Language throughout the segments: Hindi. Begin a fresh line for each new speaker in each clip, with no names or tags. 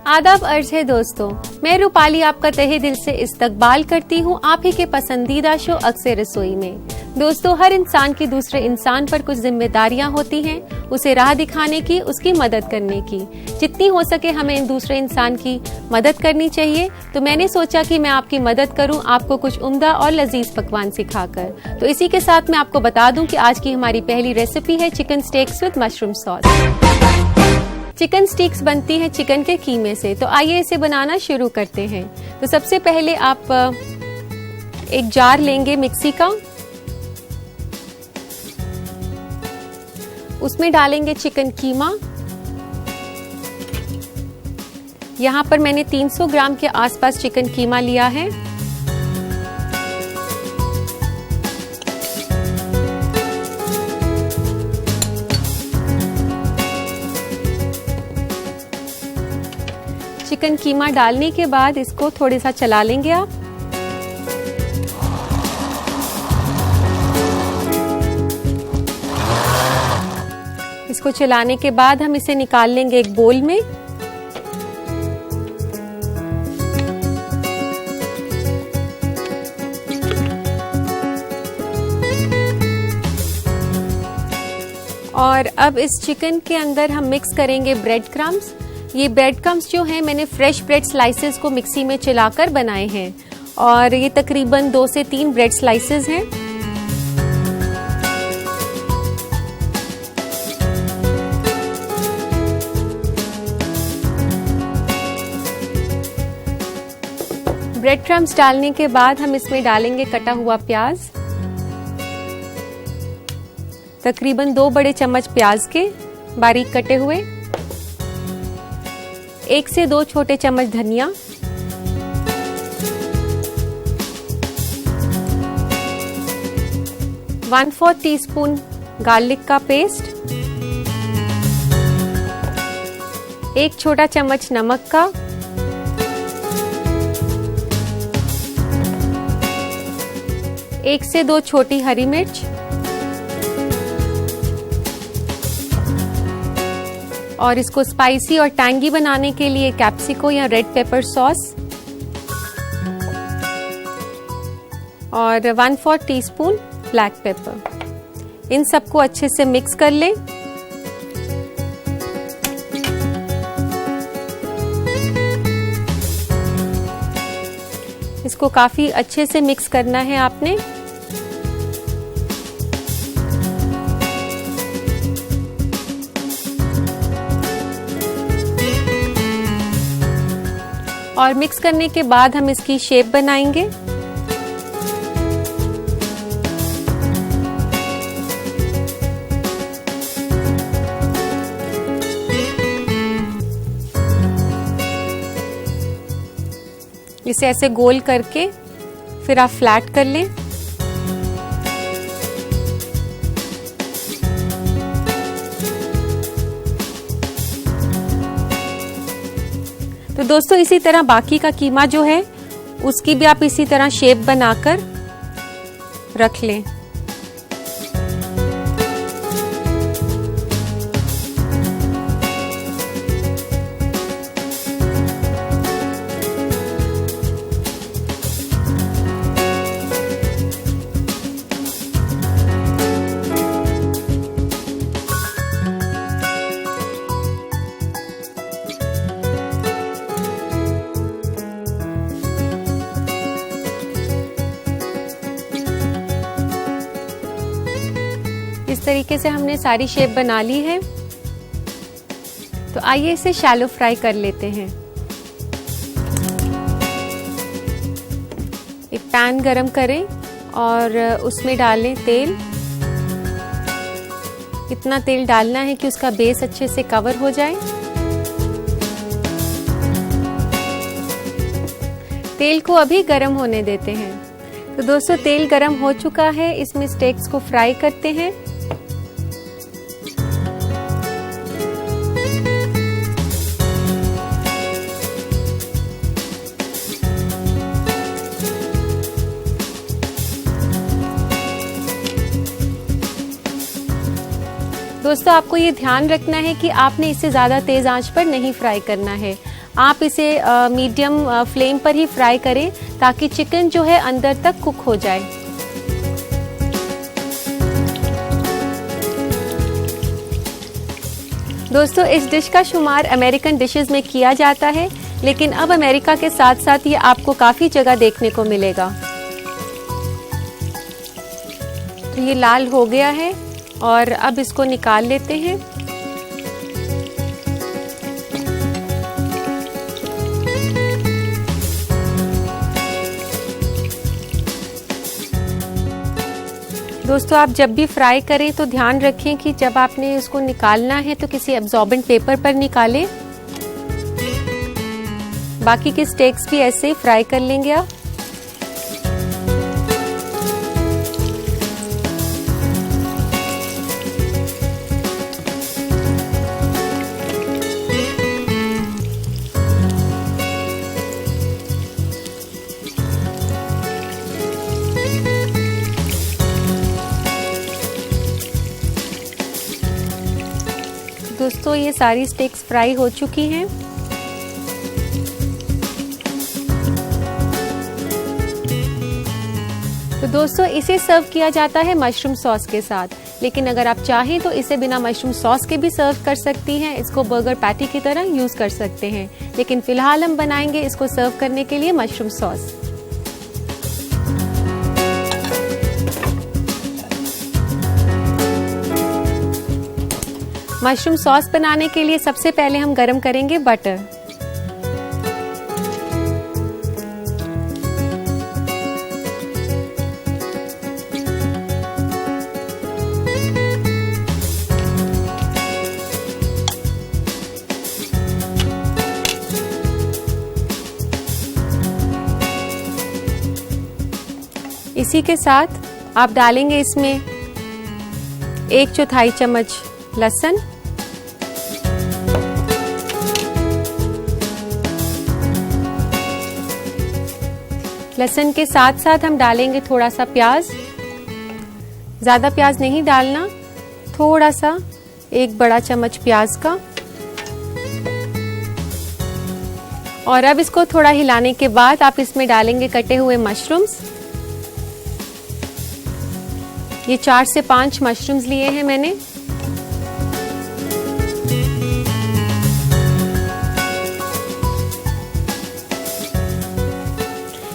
आदाब अर्ज है दोस्तों, मैं रूपाली आपका तहे दिल से इस्तकबाल करती हूँ आप ही के पसंदीदा शो अक्सर रसोई में। दोस्तों, हर इंसान की दूसरे इंसान पर कुछ जिम्मेदारियाँ होती हैं, उसे राह दिखाने की, उसकी मदद करने की। जितनी हो सके हमें दूसरे इंसान की मदद करनी चाहिए। तो मैंने सोचा कि मैं आपकी मदद करूं आपको कुछ उम्दा और लजीज पकवान सिखाकर। तो इसी के साथ मैं आपको बता दूं कि आज की हमारी पहली रेसिपी है chicken stakes with mushroom sauce. Chicken sticks बनती है चिकन के कीमे से। तो आइए इसे बनाना शुरू करते हैं। तो सबसे पहले आप एक जार लेंगे मिक्सी का, उसमें डालेंगे चिकन कीमा। यहाँ पर मैंने 300 ग्राम के आसपास चिकन कीमा लिया है। चिकन कीमा डालने के बाद इसको थोड़ा सा चला लेंगे आप। इसको चलाने के बाद हम इसे निकाल लेंगे एक बोल में। और अब इस चिकन के अंदर हम मिक्स करेंगे ब्रेड क्रम्स। ये ब्रेड क्रम्स जो हैं मैंने फ्रेश ब्रेड स्लाइसेस को मिक्सी में चलाकर बनाए हैं और ये तकरीबन 2 से 3 ब्रेड स्लाइसेस हैं। ब्रेड क्रम्स डालने के बाद हम इसमें डालेंगे कटा हुआ प्याज, तकरीबन 2 बड़े चम्मच प्याज के बारीक कटे हुए, 1 से 2 छोटे चम्मच धनिया, ¼ टीस्पून गार्लिक का पेस्ट, 1 छोटा चम्मच नमक का, 1 से 2 छोटी हरी मिर्च और इसको स्पाइसी और टैंगी बनाने के लिए कैप्सिको या रेड पेपर सॉस और 1/4 टीस्पून ब्लैक पेपर। इन सबको अच्छे से मिक्स कर लें। इसको काफी अच्छे से मिक्स करना है आपने। और मिक्स करने के बाद हम इसकी शेप बनाएंगे। इसे ऐसे गोल करके फिर आप फ्लैट कर लें। तो दोस्तों, इसी तरह बाकी का कीमा जो है उसकी भी आप इसी तरह शेप बनाकर रख लें। इस तरीके से हमने सारी शेप बना ली है। तो आइए इसे शैलो फ्राई कर लेते हैं। एक पैन गरम करें और उसमें डालें तेल। इतना तेल डालना है कि उसका बेस अच्छे से कवर हो जाए। तेल को अभी गरम होने देते हैं। तो दोस्तों, तेल गरम हो चुका है, इसमें स्टेक्स को फ्राई करते हैं। दोस्तों, आपको ये ध्यान रखना है कि आपने इसे ज़्यादा तेज़ आंच पर नहीं फ्राई करना है। आप इसे मीडियम फ्लेम पर ही फ्राई करें ताकि चिकन जो है अंदर तक कुक हो जाए। दोस्तों, इस डिश का शुमार अमेरिकन डिशेस में किया जाता है, लेकिन अब अमेरिका के साथ साथ ये आपको काफ़ी जगह देखने को मिलेगा। तो ये लाल हो गया है और अब इसको निकाल लेते हैं। दोस्तों, आप जब भी फ्राई करें तो ध्यान रखें कि जब आपने इसको निकालना है तो किसी एब्जॉर्बेंट पेपर पर निकालें। बाकी के स्टेक्स भी ऐसे ही फ्राई कर लेंगे आप। दोस्तों, ये सारी स्टेक्स फ्राई हो चुकी हैं। तो दोस्तों, इसे सर्व किया जाता है मशरूम सॉस के साथ, लेकिन अगर आप चाहें तो इसे बिना मशरूम सॉस के भी सर्व कर सकती हैं। इसको बर्गर पैटी की तरह यूज कर सकते हैं, लेकिन फिलहाल हम बनाएंगे इसको सर्व करने के लिए मशरूम सॉस। मशरूम सॉस बनाने के लिए सबसे पहले हम गरम करेंगे बटर। इसी के साथ आप डालेंगे इसमें 1/4 चम्मच लहसुन, लहसुन के साथ साथ हम डालेंगे थोड़ा सा प्याज। ज्यादा प्याज नहीं डालना, थोड़ा सा, 1 बड़ा चम्मच प्याज का। और अब इसको थोड़ा हिलाने के बाद आप इसमें डालेंगे कटे हुए मशरूम्स। ये 4 से 5 मशरूम्स लिए हैं मैंने।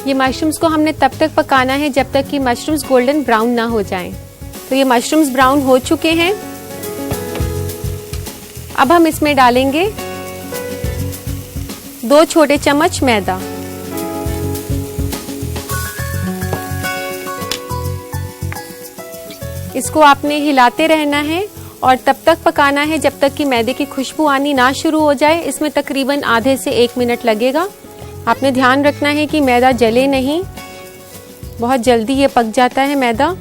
ये मशरूम्स को हमने तब तक पकाना है जब तक कि मशरूम्स गोल्डन ब्राउन ना हो जाएं। तो ये मशरूम्स ब्राउन हो चुके हैं। अब हम इसमें डालेंगे 2 छोटे चम्मच मैदा। इसको आपने हिलाते रहना है और तब तक पकाना है जब तक कि मैदे की खुशबू आनी ना शुरू हो जाए। इसमें तकरीबन आधे से 1 मिनट लगेगा। आपने ध्यान रखना है कि मैदा जले नहीं, बहुत जल्दी ये पक जाता है मैदा।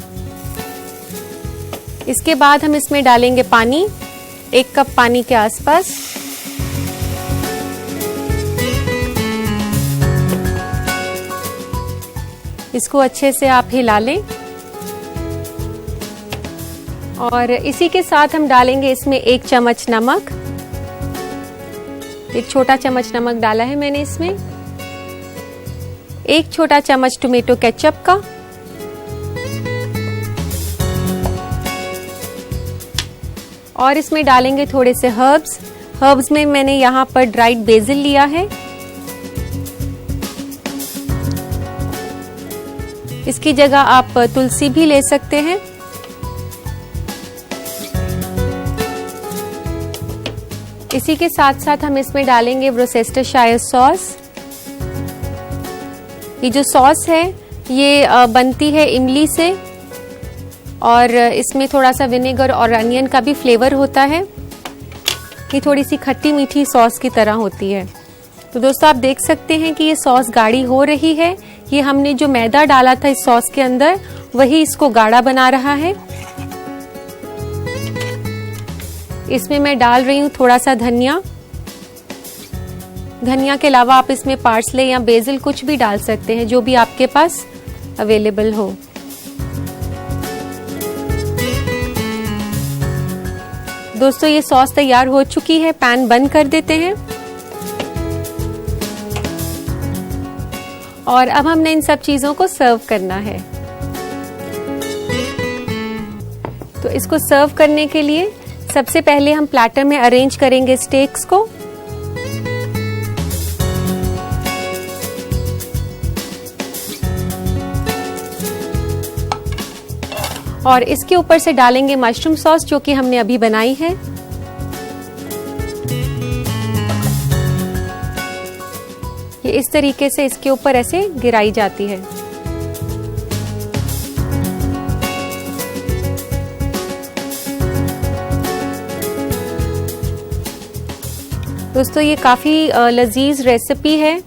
इसके बाद हम इसमें डालेंगे पानी, 1 कप पानी के आसपास। इसको अच्छे से आप हिला लें और इसी के साथ हम डालेंगे इसमें 1 चम्मच नमक। 1 छोटा चम्मच नमक डाला है मैंने इसमें। 1 छोटा चम्मच टोमेटो केचप का। और इसमें डालेंगे थोड़े से हर्ब्स में मैंने यहाँ पर ड्राइड बेसिल लिया है। इसकी जगह आप तुलसी भी ले सकते हैं। इसी के साथ साथ हम इसमें डालेंगे वोर्सेस्टरशायर सॉस। ये जो सॉस है ये बनती है इमली से और इसमें थोड़ा सा विनेगर और अनियन का भी फ्लेवर होता है। ये थोड़ी सी खट्टी मीठी सॉस की तरह होती है। तो दोस्तों, आप देख सकते हैं कि ये सॉस गाढ़ी हो रही है। ये हमने जो मैदा डाला था इस सॉस के अंदर, वही इसको गाढ़ा बना रहा है। इसमें मैं डाल रही हूँ थोड़ा सा धनिया। धनिया के अलावा आप इसमें पार्सले या बेसिल कुछ भी डाल सकते हैं, जो भी आपके पास अवेलेबल हो। दोस्तों, ये सॉस तैयार हो चुकी है। पैन बंद कर देते हैं। और अब हमने इन सब चीजों को सर्व करना है। तो इसको सर्व करने के लिए सबसे पहले हम प्लेटर में अरेंज करेंगे स्टेक्स को। और इसके ऊपर से डालेंगे मशरूम सॉस जो कि हमने अभी बनाई है। ये इस तरीके से इसके ऊपर ऐसे गिराई जाती है। दोस्तों ये काफ़ी लजीज रेसिपी है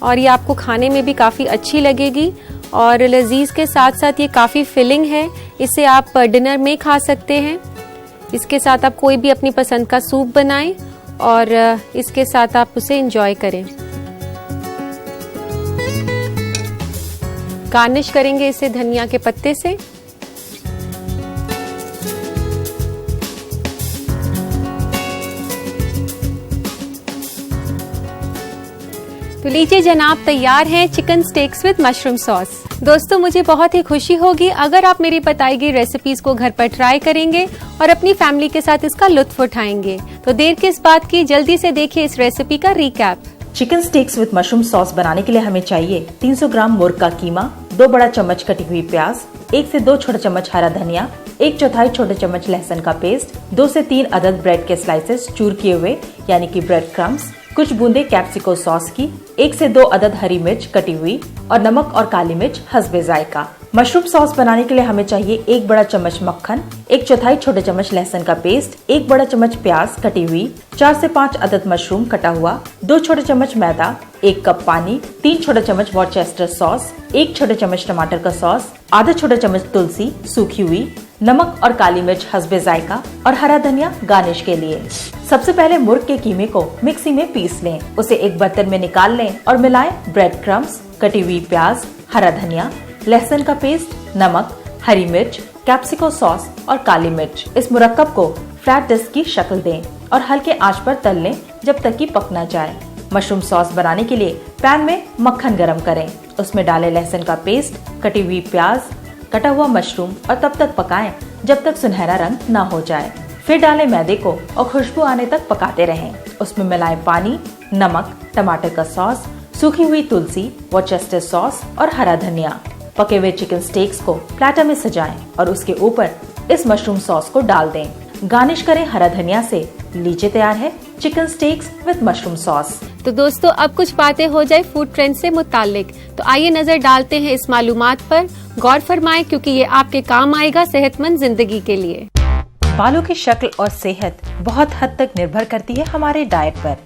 और ये आपको खाने में भी काफ़ी अच्छी लगेगी और लजीज के साथ साथ ये काफ़ी फिलिंग है। इसे आप डिनर में खा सकते हैं। इसके साथ आप कोई भी अपनी पसंद का सूप बनाएं और इसके साथ आप उसे एंजॉय करें। गार्निश करेंगे इसे धनिया के पत्ते से। तो लीजिए जनाब, तैयार हैं chicken stakes with mushroom sauce. दोस्तों मुझे बहुत ही खुशी होगी अगर आप मेरी बताई गई रेसिपीज को घर पर ट्राई करेंगे और अपनी फैमिली के साथ इसका लुत्फ उठाएंगे। तो देर किस बात की, जल्दी से देखिए इस रेसिपी का recap.
Chicken stakes with mushroom sauce बनाने के लिए हमें चाहिए 300 ग्राम मुर्ग का कीमा, 2 बड़ा चम्मच कटी हुई प्याज, 1 से 2 छोटे चम्मच हरा धनिया, 1/4 छोटे चम्मच लहसुन का पेस्ट, 2 से 3 अदद ब्रेड के स्लाइसेस चूर किए हुए यानी कि ब्रेड क्रम्स, कुछ बूंदे कैप्सिको सॉस की, 1 से 2 अदद हरी मिर्च कटी हुई और नमक और काली मिर्च हस्बे जायका। मशरूम सॉस बनाने के लिए हमें चाहिए 1 बड़ा चम्मच मक्खन, 1/4 छोटे चम्मच लहसुन का पेस्ट, 1 बड़ा चम्मच प्याज कटी हुई, 4 से 5 अदद मशरूम कटा हुआ, 2 छोटे चम्मच मैदा, 1 कप पानी, 3 छोटे चम्मच वॉरचेस्टर सॉस, 1 छोटे चम्मच टमाटर का सॉस, आधा छोटे चम्मच तुलसी सूखी हुई, नमक और काली मिर्च हस्बे जायका और हरा धनिया गार्निश के लिए। सबसे पहले मुर्ग के कीमे को मिक्सी में पीस लें, उसे एक बर्तन में निकाल लें और मिलाएं ब्रेड क्रम्स, कटी हुई प्याज, हरा धनिया, लहसुन का पेस्ट, नमक, हरी मिर्च, कैप्सिको सॉस और काली मिर्च। इस मुरक्कब को फ्लैट डिस्क की शक्ल दें और हल्के आंच पर तल लें जब तक कि पक न जाए। मशरूम सॉस बनाने के लिए पैन में मक्खन गरम करें, उसमें डालें लहसुन का पेस्ट, कटी हुई प्याज, कटा हुआ मशरूम और तब तक पकाएं जब तक सुनहरा रंग न हो जाए। फिर डालें मैदे को और खुशबू आने तक पकाते रहें। उसमें मिलाएं पानी, नमक, टमाटर का सॉस, सूखी हुई तुलसी, वॉरचेस्टर सॉस और हरा धनिया। पके हुए चिकन स्टेक्स को प्लेटर में सजाएं और उसके ऊपर इस मशरूम सॉस को डाल दें। गार्निश करें हरा धनिया से। लीजिए तैयार है chicken stakes with mushroom sauce.
तो दोस्तों अब कुछ बातें हो जाए फूड ट्रेंड से मुतालिक। तो आइए नजर डालते हैं इस मालूमात पर। गौर फरमाएं क्योंकि ये आपके काम आएगा सेहतमंद जिंदगी के लिए।
बालों की शक्ल और सेहत बहुत हद तक निर्भर करती है हमारे डाइट पर,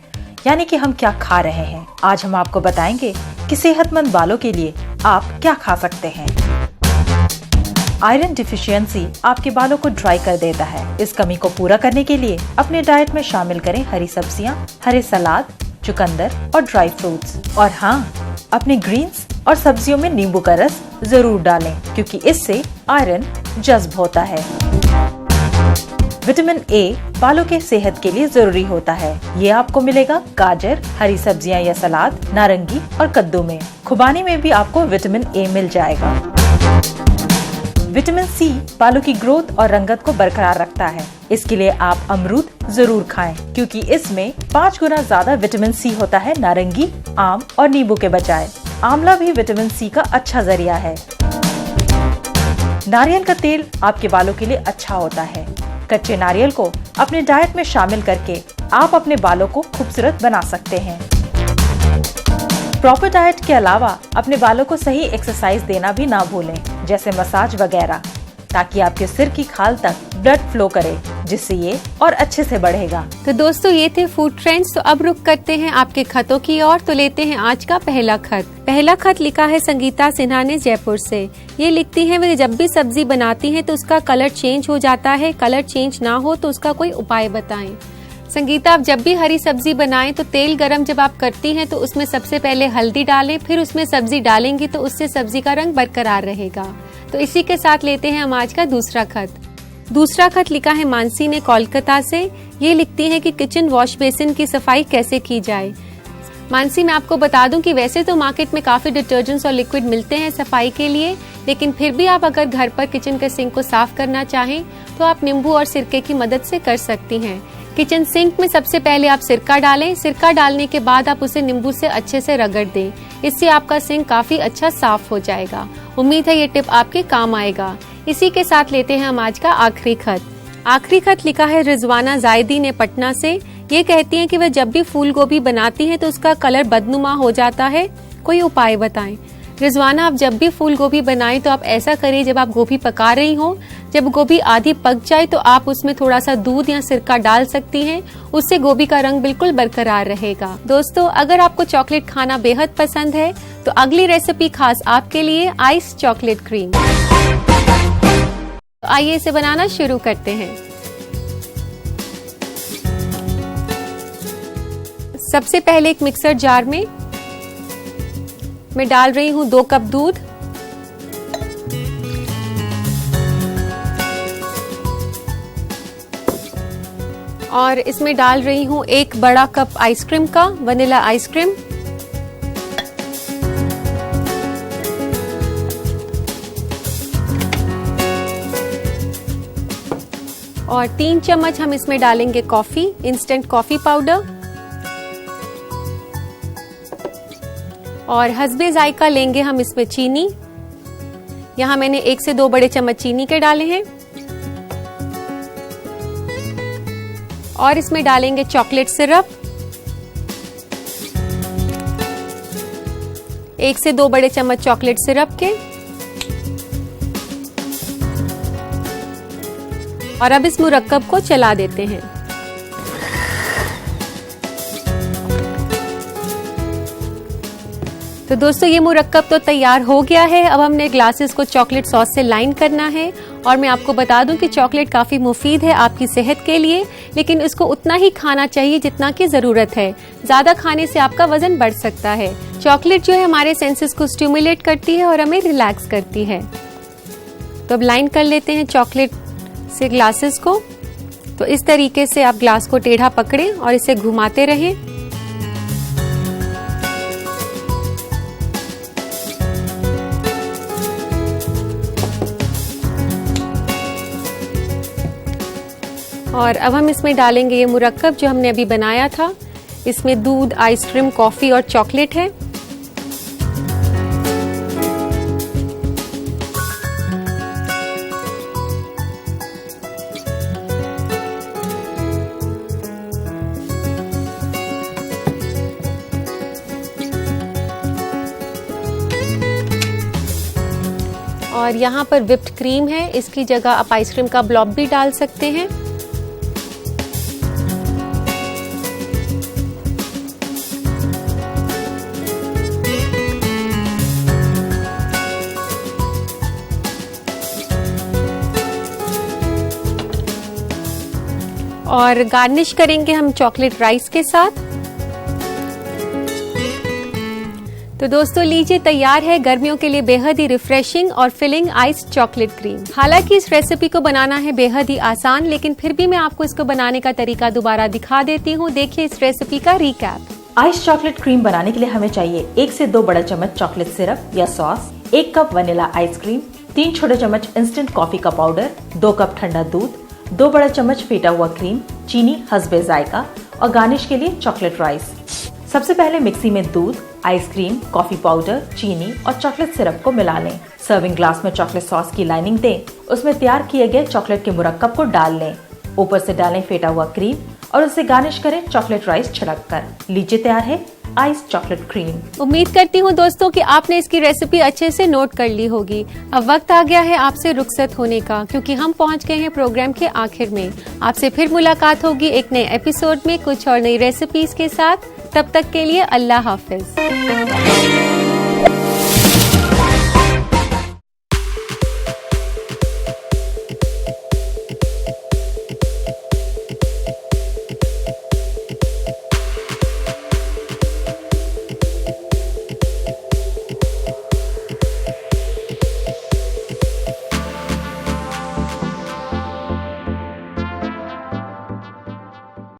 यानी कि हम क्या खा रहे हैं। आज हम आपको बताएंगे कि सेहतमंद बालों के लिए आप क्या खा सकते हैं। आयरन डिफिशियंसी आपके बालों को ड्राई कर देता है। इस कमी को पूरा करने के लिए अपने डाइट में शामिल करें हरी सब्जियां, हरे सलाद, चुकंदर और ड्राई फ्रूट्स। और हाँ, अपने ग्रीन्स और सब्जियों में नींबू का रस जरूर डालें क्योंकि इससे आयरन जज्ब होता है। विटामिन ए बालों के सेहत के लिए जरूरी होता है। ये आपको मिलेगा गाजर, हरी सब्जियां या सलाद, नारंगी और कद्दू में। खुबानी में भी आपको विटामिन ए मिल जाएगा। विटामिन सी बालों की ग्रोथ और रंगत को बरकरार रखता है। इसके लिए आप अमरूद जरूर खाएं क्योंकि इसमें 5 गुना ज्यादा विटामिन सी होता है नारंगी, आम और नींबू के बजाय। आंवला भी विटामिन सी का अच्छा जरिया है। नारियल का तेल आपके बालों के लिए अच्छा होता है। कच्चे नारियल को अपने डाइट में शामिल करके आप अपने बालों को खूबसूरत बना सकते हैं। प्रॉपर डाइट के अलावा अपने बालों को सही एक्सरसाइज देना भी ना भूलें, जैसे मसाज वगैरह, ताकि आपके सिर की खाल तक ब्लड फ्लो करे, जिससे ये और अच्छे से बढ़ेगा।
तो दोस्तों ये थे फूड ट्रेंड्स। तो अब रुक करते हैं आपके खतों की ओर। तो लेते हैं आज का पहला खत। पहला खत लिखा है संगीता सिन्हा ने जयपुर से। ये लिखती हैं, वे जब भी सब्जी बनाती हैं तो उसका कलर चेंज हो जाता है। कलर चेंज ना हो तो उसका कोई उपाय बताएं। संगीता, आप जब भी हरी सब्जी बनाएं तो तेल गरम जब आप करती हैं तो उसमें सबसे पहले हल्दी डालें, फिर उसमें सब्जी डालेंगी तो उससे सब्जी का रंग बरकरार रहेगा। तो इसी के साथ लेते हैं हम आज का दूसरा खत। दूसरा खत लिखा है मानसी ने कोलकाता से। ये लिखती हैं कि किचन वॉश बेसिन की सफाई कैसे की जाए। मानसी, मैं आपको बता दूं कि वैसे तो मार्केट में काफी डिटर्जेंट्स और लिक्विड मिलते हैं सफाई के लिए, लेकिन फिर भी आप अगर घर पर किचन के सिंक को साफ करना चाहें तो आप नींबू और सिरके की मदद से कर सकती हैं। किचन सिंक में सबसे पहले आप सिरका डालें। सिरका डालने के बाद आप उसे नींबू से अच्छे से रगड़ दें। इससे आपका सिंक काफी अच्छा साफ हो जाएगा। उम्मीद है ये टिप आपके काम आएगा। इसी के साथ लेते हैं हम आज का आखिरी खत। आखिरी खत लिखा है रिजवाना जायदी ने पटना से। ये कहती हैं कि वह जब भी फूल गोभी बनाती हैं तो उसका कलर बदनुमा हो जाता है, कोई उपाय बताएं। रिजवाना, आप जब भी फूल गोभी बनाएं तो आप ऐसा करिए, जब आप गोभी पका रही हो, जब गोभी आधी पक जाए तो आप उसमें थोड़ा सा दूध या सिरका डाल सकती हैं। उससे गोभी का रंग बिल्कुल बरकरार रहेगा। दोस्तों, अगर आपको चॉकलेट खाना बेहद पसंद है तो अगली रेसिपी खास आपके लिए, आइस चॉकलेट क्रीम। तो आइए इसे बनाना शुरू करते हैं। सबसे पहले एक मिक्सर जार में मैं डाल रही हूं 2 कप दूध, और इसमें डाल रही हूं 1 बड़ा कप आइसक्रीम का, वनीला आइसक्रीम, और 3 चम्मच हम इसमें डालेंगे कॉफी, इंस्टेंट कॉफी पाउडर, और हस्बे जायका लेंगे हम इसमें चीनी। यहाँ मैंने 1 से 2 बड़े चम्मच चीनी के डाले हैं, और इसमें डालेंगे चॉकलेट सिरप, 1 से 2 बड़े चम्मच चॉकलेट सिरप के, और अब इस मुरक्कब को चला देते हैं। तो दोस्तों, ये मुरक्कब तो तैयार हो गया है। अब हमने ग्लासेस को चॉकलेट सॉस से लाइन करना है। और मैं आपको बता दूं कि चॉकलेट काफी मुफीद है आपकी सेहत के लिए, लेकिन इसको उतना ही खाना चाहिए जितना की जरूरत है। ज्यादा खाने से आपका वजन बढ़ सकता है। चॉकलेट जो है हमारे सेंसेस को स्टिमुलेट करती है और हमें रिलैक्स करती है। तो अब लाइन कर लेते हैं चॉकलेट से ग्लासेस को। तो इस तरीके से आप ग्लास को टेढ़ा पकड़ें और इसे घुमाते रहें। और अब हम इसमें डालेंगे ये मुरक्कब जो हमने अभी बनाया था। इसमें दूध, आइसक्रीम, कॉफी और चॉकलेट है। और यहाँ पर व्हिप्ड क्रीम है, इसकी जगह आप आइसक्रीम का ब्लॉब भी डाल सकते हैं। और गार्निश करेंगे हम चॉकलेट राइस के साथ। तो दोस्तों, लीजिए तैयार है गर्मियों के लिए बेहद ही रिफ्रेशिंग और फिलिंग आइस चॉकलेट क्रीम। हालांकि इस रेसिपी को बनाना है बेहद ही आसान, लेकिन फिर भी मैं आपको इसको बनाने का तरीका दोबारा दिखा देती हूँ। देखिए इस रेसिपी का रिकैप।
आइस चॉकलेट क्रीम बनाने के लिए हमें चाहिए 1 से 2 बड़ा चम्मच चॉकलेट सिरप या सॉस, 1 कप वनीला आइसक्रीम, 3 छोटे चम्मच इंस्टेंट कॉफी का पाउडर, 2 कप ठंडा दूध, 2 बड़ा चम्मच फेटा हुआ क्रीम, चीनी हस्बे जायका, और गार्निश के लिए चॉकलेट राइस। सबसे पहले मिक्सी में दूध, आइसक्रीम, कॉफी पाउडर, चीनी और चॉकलेट सिरप को मिला लें। सर्विंग ग्लास में चॉकलेट सॉस की लाइनिंग दें। उसमें तैयार किए गए चॉकलेट के मुरक्कब को डाल लें। ऊपर से डालें फेटा हुआ क्रीम और उसे गार्निश करें चॉकलेट राइस छिड़क कर। लीजिए तैयार है आइस चॉकलेट क्रीम।
उम्मीद करती हूँ दोस्तों कि आपने इसकी रेसिपी अच्छे से नोट कर ली होगी। अब वक्त आ गया है आपसे रुखसत होने का, क्योंकि हम पहुँच गए हैं प्रोग्राम के आखिर में। आपसे फिर मुलाकात होगी एक नए एपिसोड में कुछ और नई रेसिपीज के साथ। तब तक के लिए अल्लाह हाफिज।